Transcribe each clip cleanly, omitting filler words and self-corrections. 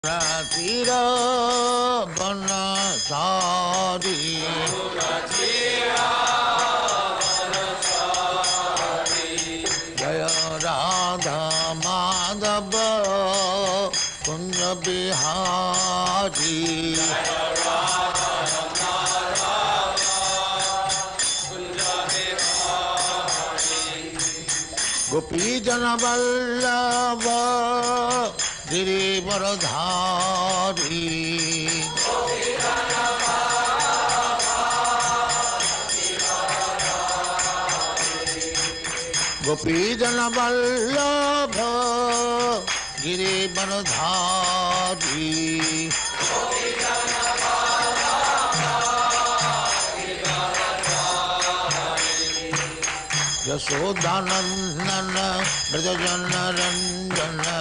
Tira Banasari Jaya Radha Madhava Kunja Bihari Gopi Jana Vallabha Girivaradhari Gopi Jana Vallabha Girivaradhari Yasodhanandana Brajajana Ranjana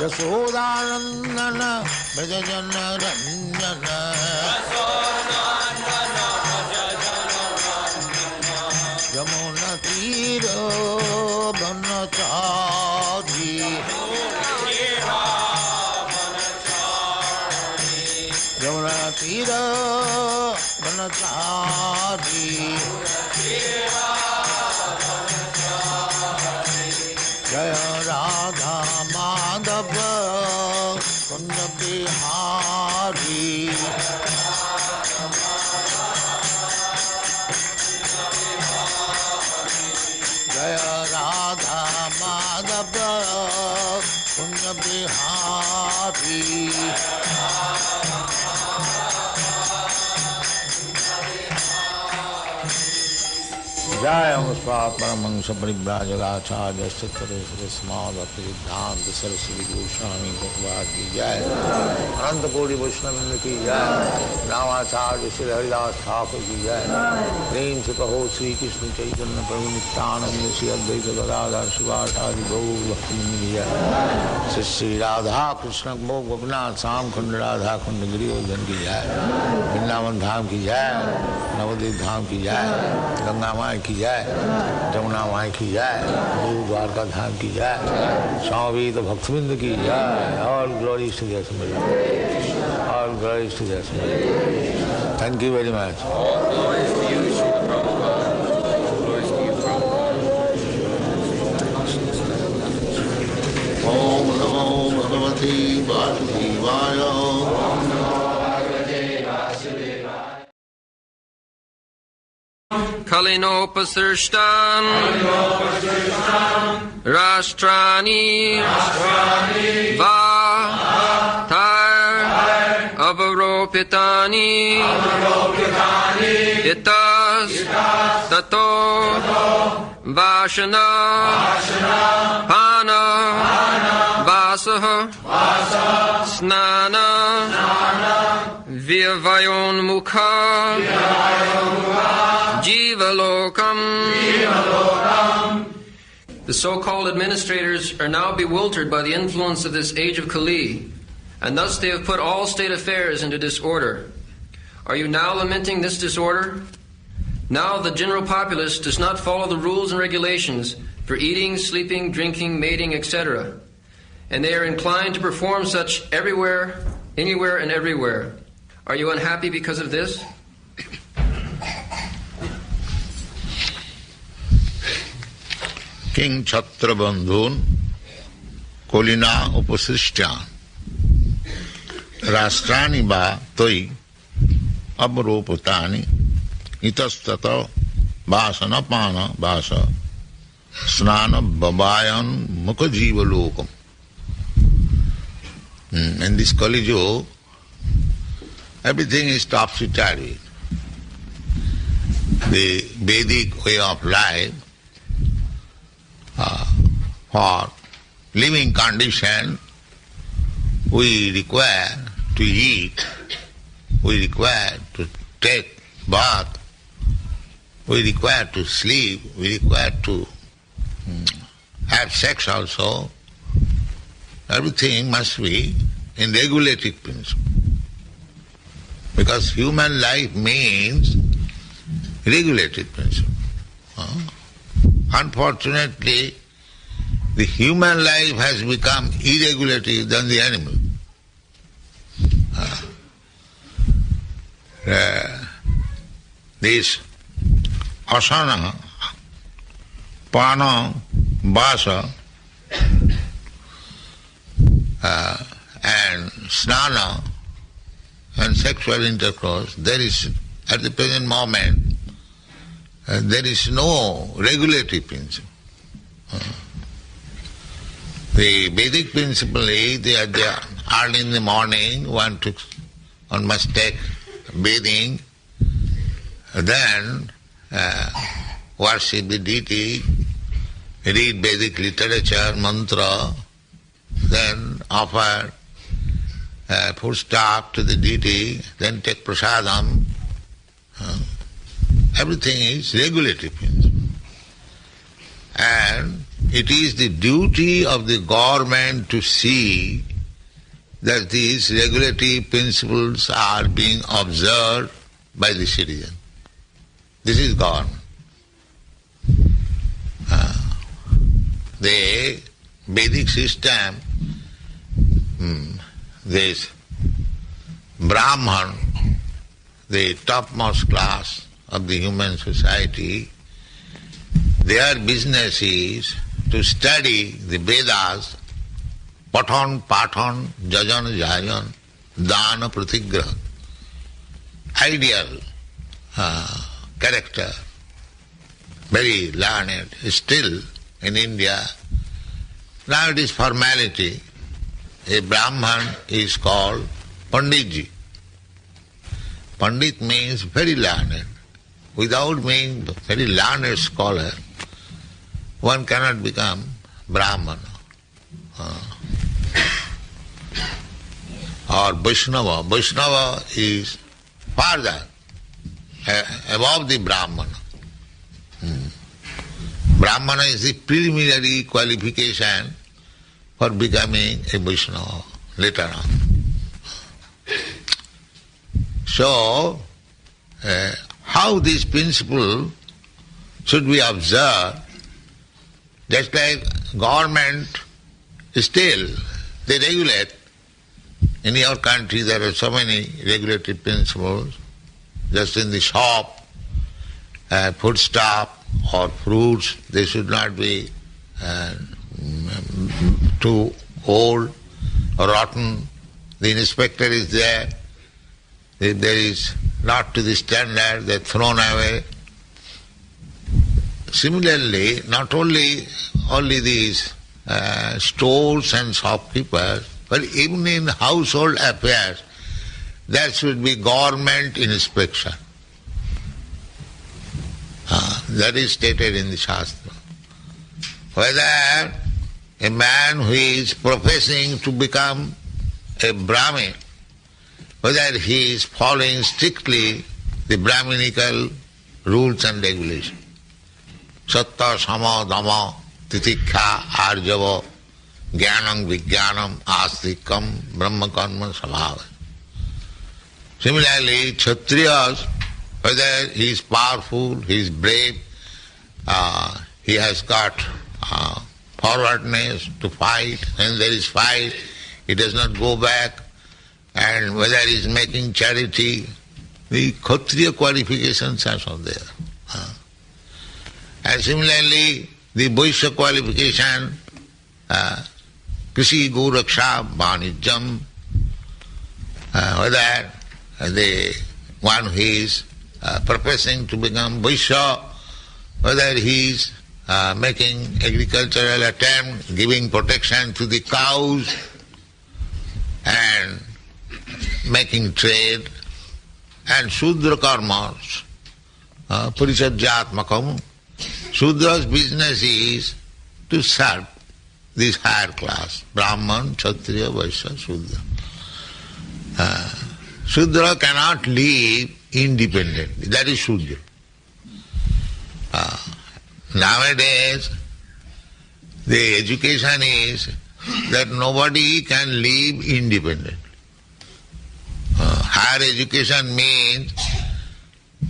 Yasodhanandana Brajajana Ranjana Yamuna Tira Banachari Yamuna Tira Banachari Jaya Radha Madhava Kunja Bihari Jaya Radha Madhava Kunja Bihari Jaya Muspat Paramahansa Paribhrajagacharya Siddhare Srismadhati Siddhanta Saraswati Goswami Prabhupada ki Jai Ananta Kodi Vaishnava ki Jai Navacharya Sri Haridas Thakur ki Jai Prem se Kaho Sri Krishna Chaitanya Prabhu Nityananda Sri Advaita Gadadhar Shivasari Gaur Bhaktivinoda ki Jai Sri Radha Krishna Gopinath Sam Khanda Radha Khanda Giridhar ki Jai Vrindavan Dham ki Jai Navadvip Dham ki Jai Ganga Mai की जाए जमुना माई की जाए गुरु द्वारका धाम की जाए स्वामी तो भक्तविंद की जाए और ग्लोरी टू द और glory to the thank you very much Om नमो भगवते वासुदेवाय Kalinopasrishtam Rashtrani Va Tar Avaropitani Itas Tato Vashana Pana Vasaha Snana Virvayon Mukha Jivalokam. The so-called administrators are now bewildered by the influence of this age of Kali, and thus they have put all state affairs into disorder. Are you now lamenting this disorder? Now the general populace does not follow the rules and regulations for eating, sleeping, drinking, mating, etc., and they are inclined to perform such everywhere, anywhere, and everywhere. Are you unhappy because of this? King Chhatra Bandhun Kolina Upasishtyan Rashtrani Ba Toi Abropatani Itastata Vasana Pana Vasa Snana Babayan Mukhajiva Lokam. In this Kali Yuga, everything is topsy-turvy. The Vedic way of life for living condition, we require to eat, we require to take bath, we require to sleep, we require to have sex also. Everything must be in regulated principle. Because human life means regulated principle. Unfortunately, the human life has become irregulative than the animal. This asana, pana, vasa, and snana and sexual intercourse, there is, at the present moment, there is no regulatory principle. The Vedic principle is that early in the morning one must take bathing, then worship the deity, read Vedic literature, mantra, then offer foodstuff to the deity, then take prasadam. Everything is regulatory principle. And it is the duty of the government to see that these regulatory principles are being observed by the citizen. This is government. The Vedic system, this Brahman, the topmost class of the human society, their business is to study the Vedas, Pathan, Pathan, Jajan, Jayan, Dana, Pratigraha. Ideal character, very learned, still in India. Now it is formality. A Brahman is called Panditji. Pandit means very learned. Without being very learned scholar, one cannot become Brahmana. Or Vaishnava. Vaishnava is further, above the Brahmana. Brahmana is the preliminary qualification for becoming a Vaishnava later on. So, how this principle should be observed, just like government still, they regulate. In your country there are so many regulatory principles. Just in the shop, foodstuff or fruits, they should not be too old or rotten. The inspector is there. If there is not to the standard, they are thrown away. Similarly, not only these stores and shopkeepers, but even in household affairs, there should be government inspection. That is stated in the Shastra. Whether a man who is professing to become a Brahmin, whether he is following strictly the Brahminical rules and regulations. Satta, Sama, Dhamma, Titikha, Arjava, Jnanam, Vijnanam, Astikam, Brahma Karma, Sabhava. Similarly, Kshatriyas, whether he is powerful, he is brave, he has got forwardness to fight, and there is fight, he does not go back, and whether he is making charity, the Kshatriya qualifications are also there. And similarly, the Vaishya qualification, Krishi, Go, Raksha, Vanijjam, whether the one who is professing to become Vaishya, whether he is making agricultural attempt, giving protection to the cows, and making trade, and Shudra karmas, Parichajyatmakam. Shudra's business is to serve this higher class, Brahman, Kshatriya, Vaishya, Shudra. Shudra cannot live independently, that is Shudra. Nowadays, the education is that nobody can live independently. Higher education means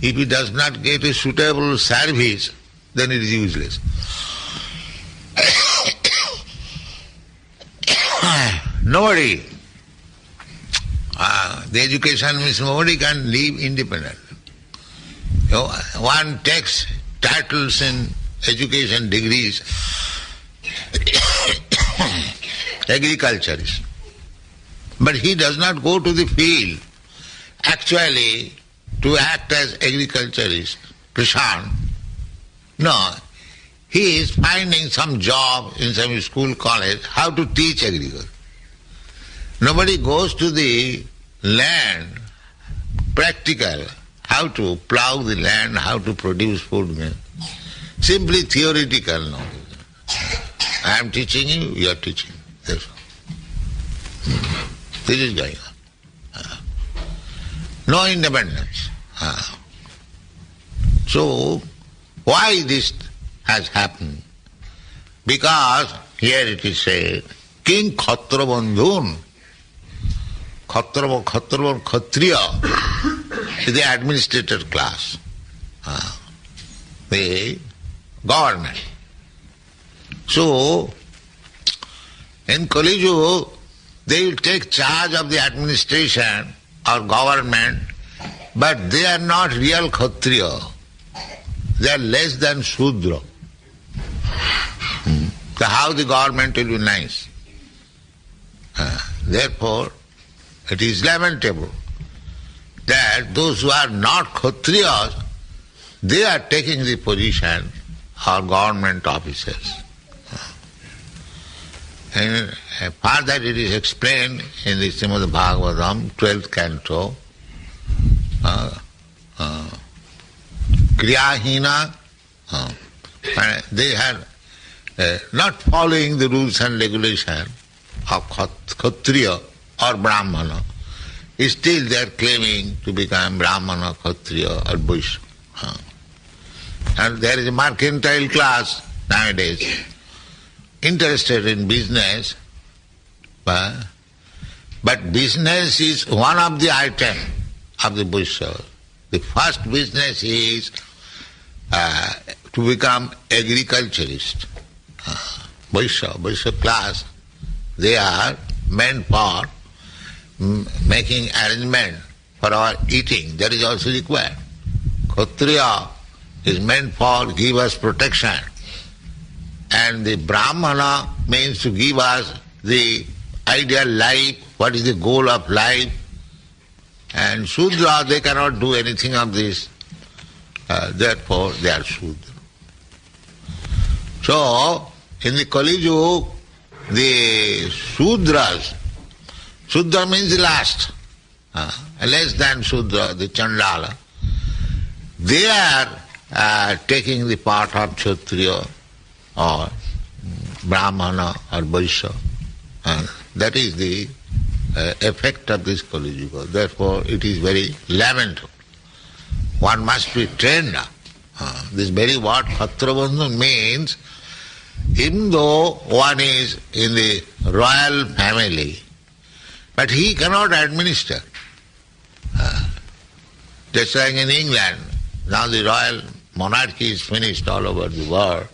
if he does not get a suitable service, then it is useless. nobody, the education means nobody can live independently. One takes titles in education degrees, agriculturist, but he does not go to the field actually to act as agriculturist, Krishan. No, he is finding some job in some school, college, how to teach agriculture. Nobody goes to the land, practical, how to plough the land, how to produce food. Simply theoretical knowledge. I am teaching you, you are teaching. That's all. This is going on. No independence. So, why this has happened? Because here it is said, King Khatra Bandhun, Khatriya is the administrator class, the government. So, in Kali Yuga, they will take charge of the administration or government, but they are not real Khatriya. They are less than Shudra. So how the government will be nice? Therefore, it is lamentable that those who are not Khatriyas, they are taking the position of government officers. And further it is explained in the Srimad Bhagavatam, 12th canto, Kriyahina, they are not following the rules and regulations of Kshatriya or Brahmana. Still they are claiming to become Brahmana, Kshatriya or Vaishya. And there is a mercantile class nowadays, interested in business, but business is one of the items of the Vaishya. The first business is to become agriculturist. Vaishya class, they are meant for making arrangement for our eating. That is also required. Kshatriya is meant for give us protection. And the Brahmana means to give us the ideal life, what is the goal of life. And Shudra, they cannot do anything of this. Therefore, they are Shudra. So, in the Kali Yuga, the Shudras, Shudra means the last, less than Shudra, the Chandala, they are taking the part of Kshatriya or Brahmana or Vaishya. That is the effect of this Kali Yuga. Therefore, it is very lamentable. One must be trained up. This very word Khatrabandhu means, even though one is in the royal family, but he cannot administer. Just like in England, now the royal monarchy is finished all over the world.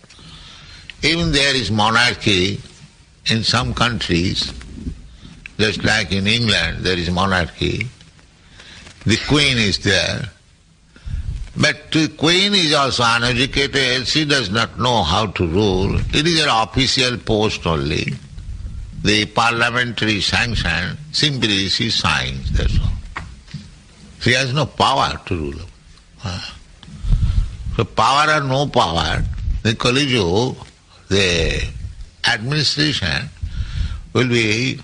Even there is monarchy in some countries, just like in England there is monarchy. The queen is there. But the queen is also uneducated, she does not know how to rule. It is an official post only. The parliamentary sanction, simply she signs, that's all. She has no power to rule. So power or no power, the Kali Yuga, the administration will be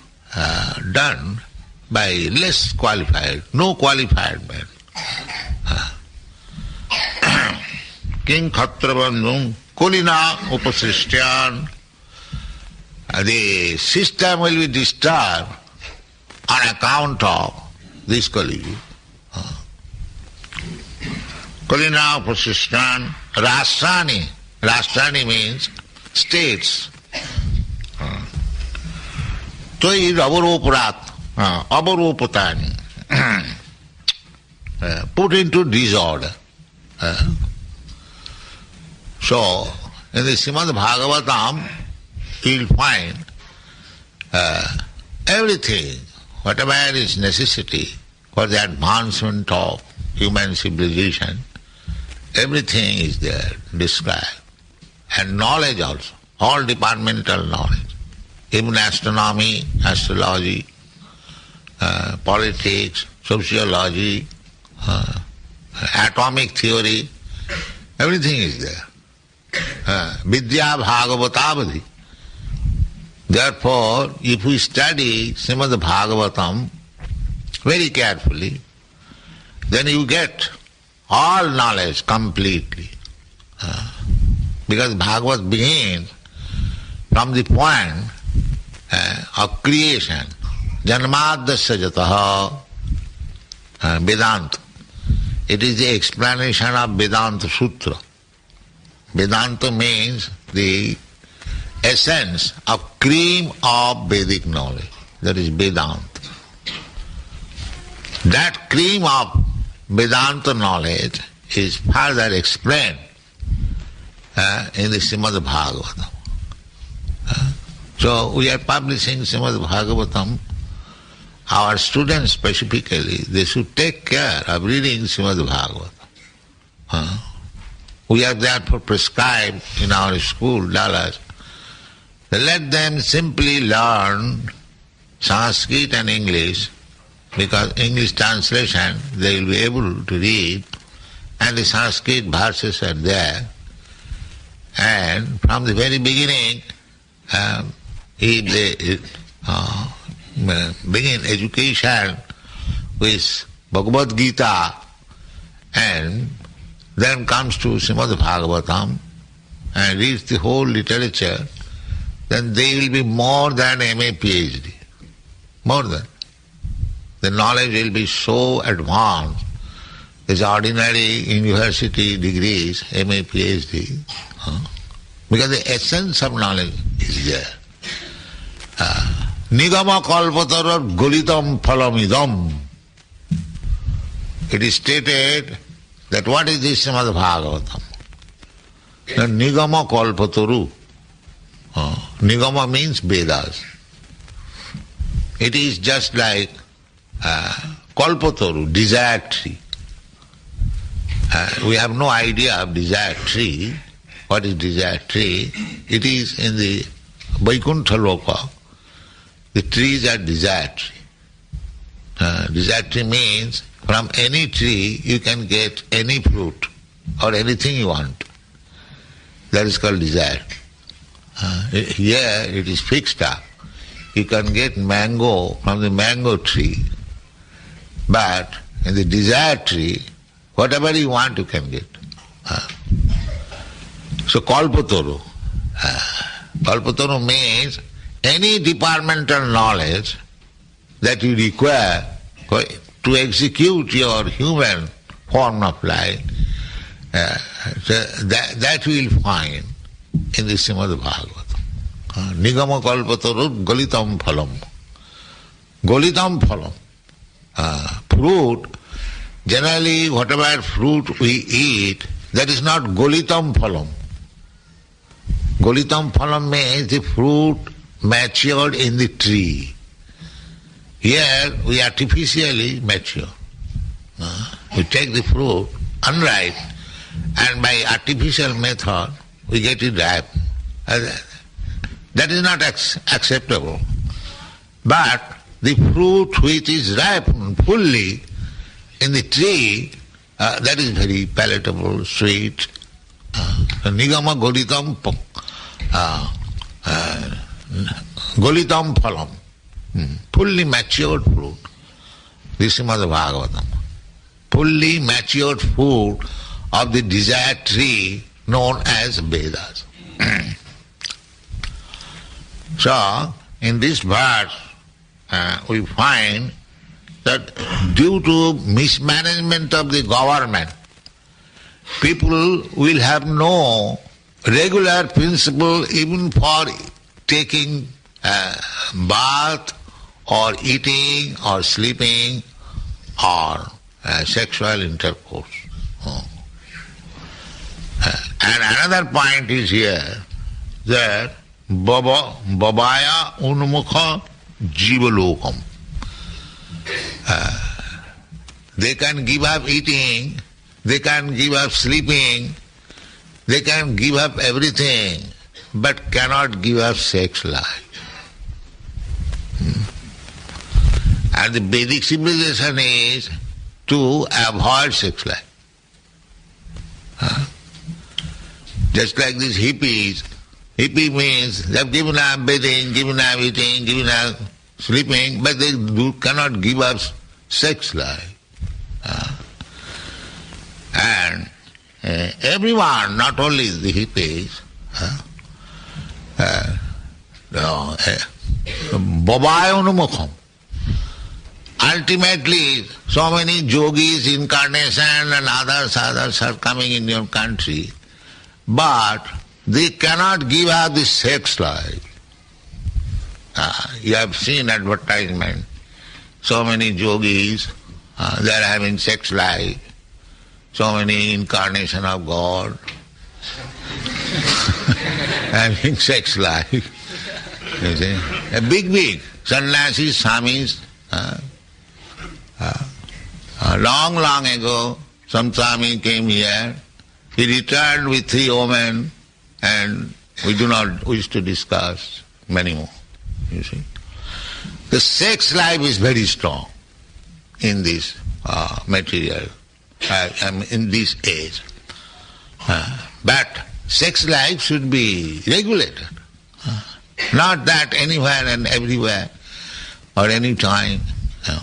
done by less qualified, no qualified man. King Khatrabandhum Kulina Upasrishtyan. The system will be disturbed on account of this Kali Yuga. Kulina Upasrishtyan Rashtrani. Rashtrani means states. Toi Avaroparat, Avaropatani. Put into disorder. So, in the Srimad Bhagavatam, you will find everything, whatever is necessity for the advancement of human civilization, everything is there described. And knowledge also, all departmental knowledge, even astronomy, astrology, politics, sociology, atomic theory, everything is there. Vidya Bhagavatavadhi. Therefore, if we study Srimad Bhagavatam very carefully, then you get all knowledge completely. Because Bhagavat begins from the point of creation. Janmadasya jataha Vedanta. It is the explanation of Vedanta Sutra. Vedanta means the essence of cream of Vedic knowledge. That is Vedanta. That cream of Vedanta knowledge is further explained in the Srimad Bhagavatam. So we are publishing Srimad Bhagavatam. Our students specifically, they should take care of reading Srimad Bhagavatam. We have therefore prescribed in our school, Dalas, let them simply learn Sanskrit and English, because English translation they will be able to read, and the Sanskrit verses are there. And from the very beginning, if they begin education with Bhagavad Gita and then comes to Srimad Bhagavatam and reads the whole literature, then they will be more than MA PhD. More than. The knowledge will be so advanced. These ordinary university degrees, MA PhD, because the essence of knowledge is there. Nigama kalpatarar gulitam phalamidam. It is stated that what is this Srimad Bhagavatam? The Nigama kalpataru. Nigama means Vedas. It is just like kalpataru, desire tree. We have no idea of desire tree. What is desire tree? It is in the Vaikuntha Loka. The trees are desire tree. Desire tree means from any tree you can get any fruit or anything you want. That is called desire. Here it is fixed up. You can get mango from the mango tree, but in the desire tree, whatever you want you can get. So kalpataru. Kalpataru means any departmental knowledge that you require to execute your human form of life, that we will find in the Srimad Bhagavatam. Nigama kalpataru golitam phalam. Golitam phalam. Fruit, generally whatever fruit we eat, that is not golitam phalam. Golitam phalam means the fruit matured in the tree. Here we artificially mature. We take the fruit unripe and by artificial method we get it ripe. That is not acceptable. But the fruit which is ripened fully in the tree, that is very palatable, sweet. Nigama golitam phalam. Fully matured fruit. This is Srimad Bhagavatam. Fully matured fruit of the desired tree known as Vedas. So, in this verse, we find that due to mismanagement of the government, people will have no regular principle even for taking bath or eating or sleeping or sexual intercourse. And another point is here that babaya unmukha jivalokam. They can give up eating, they can give up sleeping, they can give up everything, but cannot give up sex life. And the Vedic civilization is to avoid sex life. Just like these hippies. Hippie means they have given up bathing, given up eating, given up sleeping, but they cannot give up sex life. And everyone, not only the hippies, Babayanumukham. Ultimately, so many yogis, incarnation and others are coming in your country, but they cannot give up the sex life. You have seen advertisement, so many yogis, they are having sex life, so many incarnation of God, having sex life. You see? A big sannyasis, swamis. Long ago, some Swami came here. He returned with 3 women, and we do not wish to discuss many more. You see, the sex life is very strong in this material, in this age. But sex life should be regulated, not that anywhere and everywhere or any time. You know.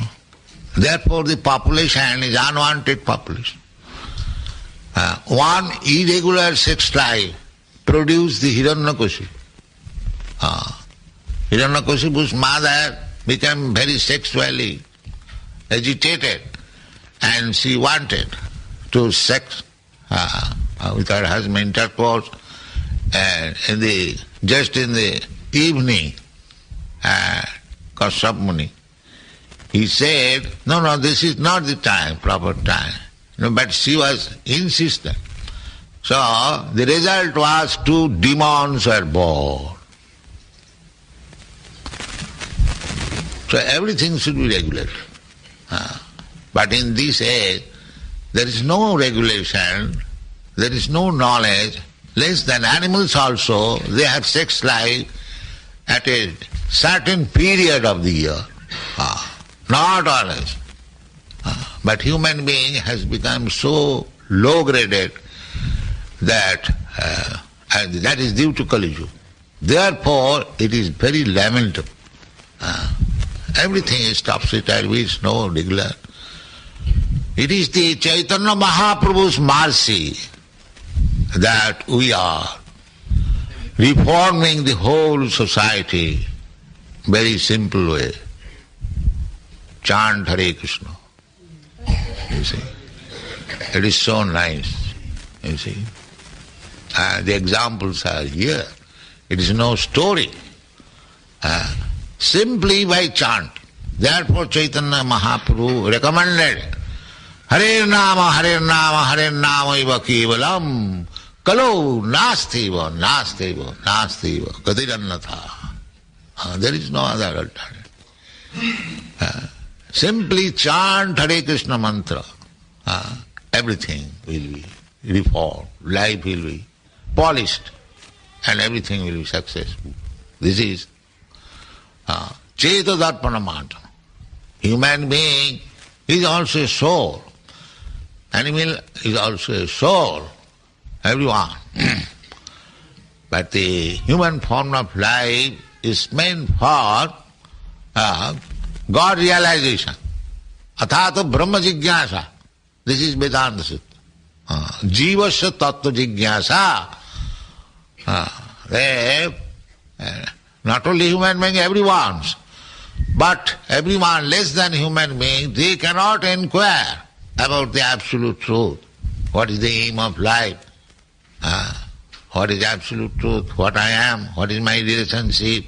Therefore, the population is unwanted population. One irregular sex life produced the Hiranyakashipu. Hiranyakashipu's mother became very sexually agitated, and she wanted to sex with her husband, intercourse, and just in the evening, Kashyap Muni, he said, no, this is not the time, proper time. No, but she was insistent. So the result was 2 demons were born. So everything should be regulated. But in this age, there is no regulation, there is no knowledge. Less than animals also, they have sex life at a certain period of the year. Not always. But human being has become so low-graded that that is due to Kali Yuga. Therefore, it is very lamentable. Everything is topsy-turvy, it's no regular. It is the Chaitanya Mahaprabhu's mercy that we are reforming the whole society very simple way. Chant Hare Krishna. You see, it is so nice. You see, the examples are here. It is no story. Simply by chant. Therefore, Chaitanya Mahaprabhu recommended Hare Nama, Hare Nama, Hare Nama iva kevalam kalo nastiva, nastiva, nastiva, kadirannatha. There is no other alternative. Simply chant Hare Krishna mantra. Everything will be reformed, life will be polished, and everything will be successful. This is Cheta Darpana mantra. Human being is also a soul. Animal is also a soul. Everyone. But the human form of life is meant for God realization. Athato Brahma Jigyasa. This is Vedanta Sutta. Jivasya Tattva Jigyasa. Not only human being, everyone's. But everyone less than human being, they cannot inquire about the absolute truth. What is the aim of life? What is absolute truth? What I am? What is my relationship?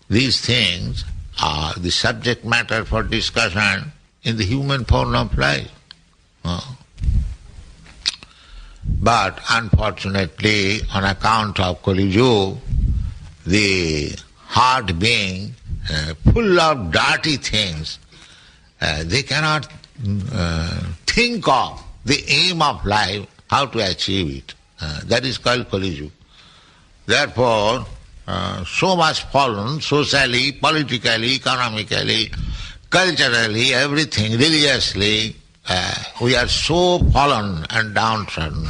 These things are the subject matter for discussion in the human form of life. But unfortunately, on account of Kali Yuga, the heart being full of dirty things, they cannot think of the aim of life, how to achieve it. That is called Kali Yuga. Therefore, so much fallen socially, politically, economically, culturally, everything, religiously, we are so fallen and downtrodden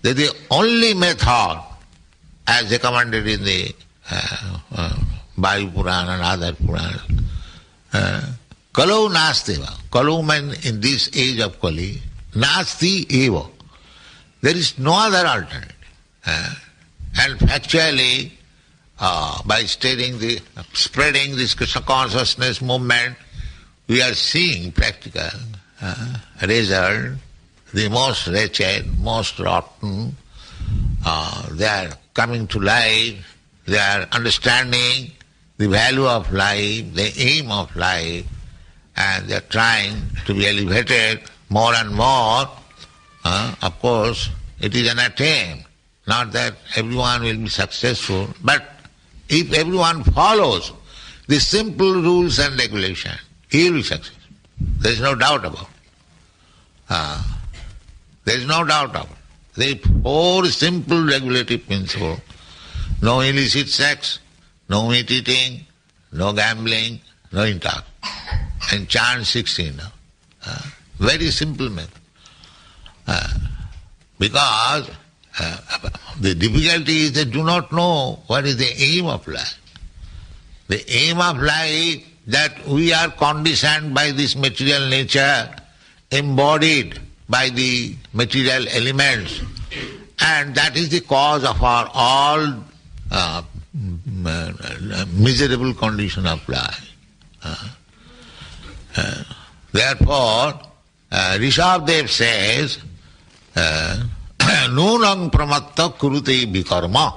that the only method, as recommended in the Vayu Purana and other Puranas, Kalau Nasteva. Kalau means in this age of Kali, Nasti Eva. There is no other alternative. And factually, by spreading this Krishna consciousness movement, we are seeing practical result. The most wretched, most rotten, they are coming to life, they are understanding the value of life, the aim of life, and they are trying to be elevated more and more. Of course, it is an attempt, not that everyone will be successful, but if everyone follows the simple rules and regulations, he will be successful. There is no doubt about it. There is no doubt about it. The 4 simple regulative principles: no illicit sex, no meat eating, no gambling, no intox. And chant 16. Very simple method. Because the difficulty is they do not know what is the aim of life. The aim of life, that we are conditioned by this material nature, embodied by the material elements, and that is the cause of our all miserable condition of life. Therefore, Rishabdev says, Nunang pramatta kurute vikarma.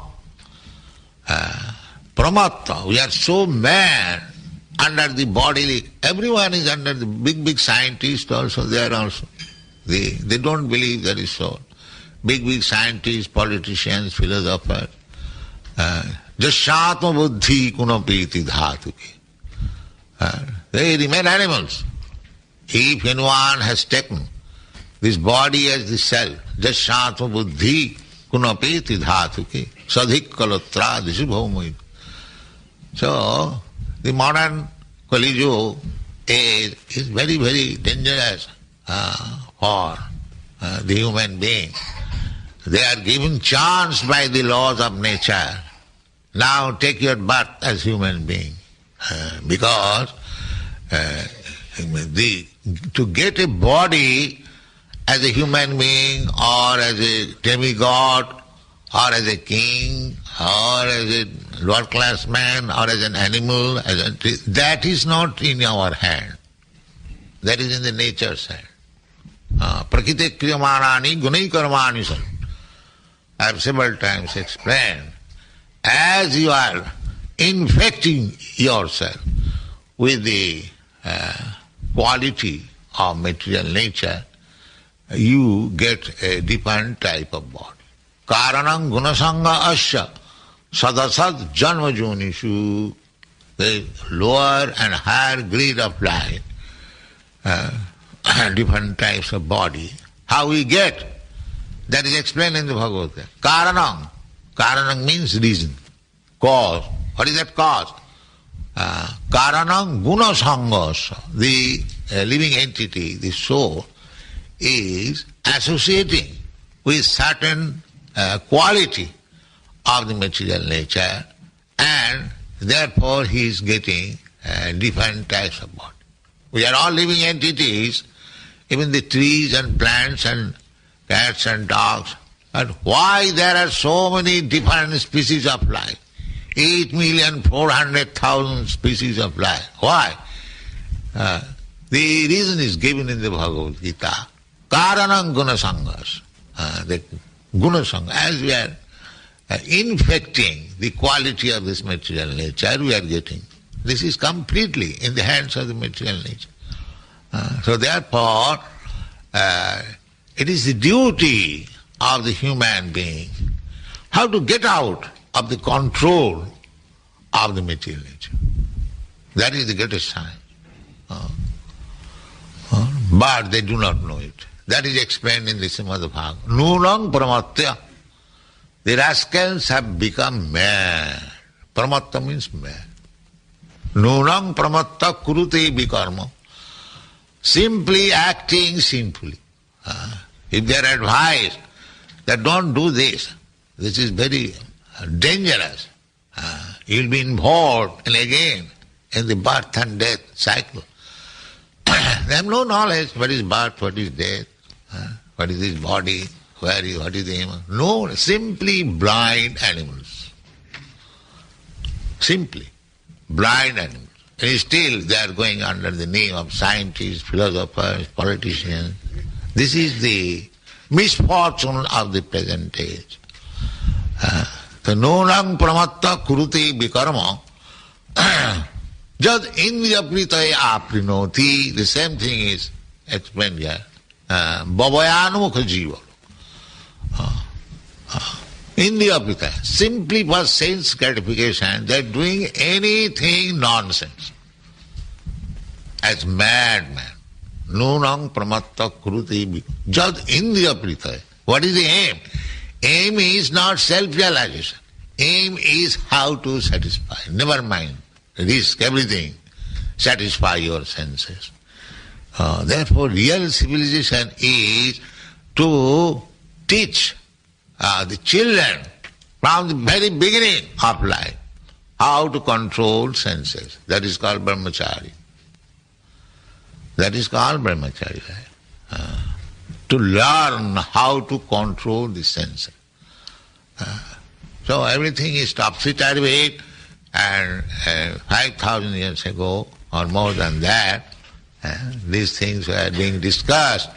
Pramatta, we are so mad under the bodily. Everyone is under the big scientists also, they are also. They don't believe that is so. Big scientists, politicians, philosophers. Jashatma buddhi kunapiti dhatuki. They remain animals. If anyone has taken this body as the self, jashatma buddhi kunapiti dhatuki, sadhik kalotra disubhaumai. So, the modern Kali Yuga age is very, very dangerous for the human being. They are given chance by the laws of nature. Now take your birth as human being. Because to get a body as a human being or as a demigod or as a king or as a lower class man or as an animal, that is not in our hand. That is in the nature's hand. Prakriti kriyamanani gunai karmani san. I have several times explained, as you are infecting yourself with the quality of material nature, you get a different type of body. Karanam gunasanga asya sadasad janma jonishu. The lower and higher grade of life, different types of body. How we get? That is explained in the Bhagavatam. Karanam. Karanam means reason, cause. What is that cause? Karanam gunasanga. The living entity, the soul, is associating with certain quality of the material nature, and therefore he is getting different types of body. We are all living entities, even the trees and plants and cats and dogs. But why there are so many different species of life? 8,400,000 species of life. Why? The reason is given in the Bhagavad Gita. Karanam gunasangas. The gunasanga. As we are infecting the quality of this material nature, we are getting. This is completely in the hands of the material nature. So therefore, it is the duty of the human being how to get out of the control of the material nature. That is the greatest science. But they do not know it. That is explained in the Srimad Bhagavatam. Nunam pramatya. The rascals have become mad. Pramatta means mad. Nunam pramatta kurute vikarma. Simply acting sinfully. If they are advised that don't do this is very dangerous. You'll be involved and again in the birth and death cycle. They have no knowledge what is birth, what is death, what is this body, what is the aim. No, simply blind animals. Simply blind animals. And still they are going under the name of scientists, philosophers, politicians. This is the misfortune of the present age. The nonang pramatta kurute vikarma jad indriya pritaya aprinoti. The same thing is explained here. Bhavayanumukha jiva. Indriya pritaya. Simply for sense gratification, they are doing anything nonsense. As madman. Nunang pramatta kurute jad indriya pritaya. What is the aim? Aim is not self-realization. Aim is how to satisfy. Never mind. Risk everything. Satisfy your senses. Therefore, real civilization is to teach the children from the very beginning of life how to control senses. That is called brahmachari. That is called brahmachari. To learn how to control the senses. So everything is topsy-turvy, and 5,000 years ago or more than that, these things were being discussed,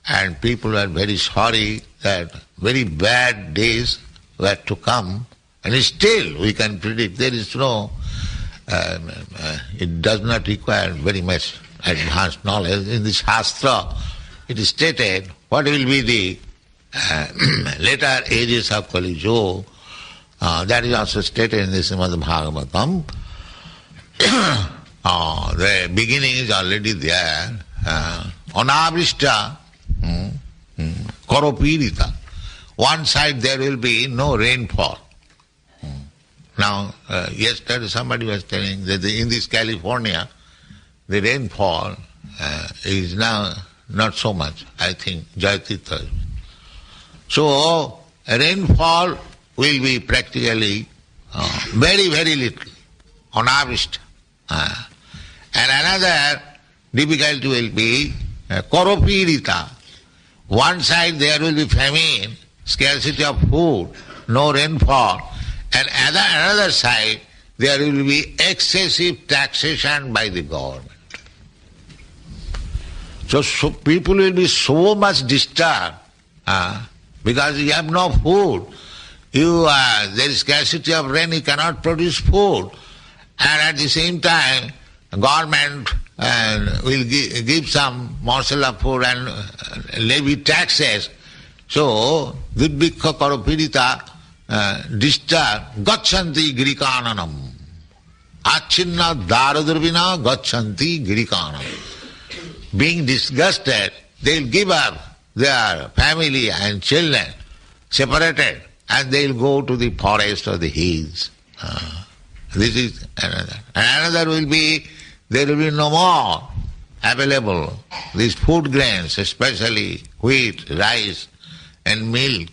and people were very sorry that very bad days were to come, and still we can predict. There is no, it does not require very much advanced knowledge. In the Shastra, it is stated what will be the later ages of Kali Yuga. That is also stated in the Srimad Bhagavatam. The beginning is already there. Anavrishta, koropirita. One side there will be no rainfall. Now, yesterday somebody was telling that in this California, the rainfall is now not so much, I think, Jayatitha. So, rainfall will be practically very, very little, anavrishta. And another difficulty will be koropirita. One side there will be famine, scarcity of food, no rainfall, and another side there will be excessive taxation by the government. So people will be so much disturbed because you have no food. There is scarcity of rain, you cannot produce food. And at the same time, government will give some morsel of food and levy taxes. So, vidbhikha karopirita disturbed, gachanti girikananam. Achinna daradurvina gachanti girikanam. Being disgusted, they will give up their family and children, separated, and they will go to the forest or the hills. This is another. And another will be, there will be no more available. These food grains, especially wheat, rice and milk,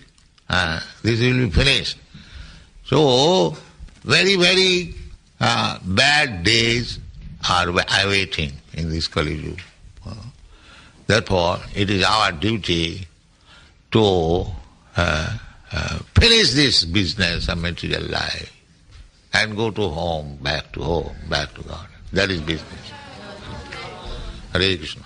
this will be finished. So, very, very bad days are awaiting in this Kali Yuga. Therefore, it is our duty to finish this business of material life and go to home, back to God. That is business. Hare Krishna.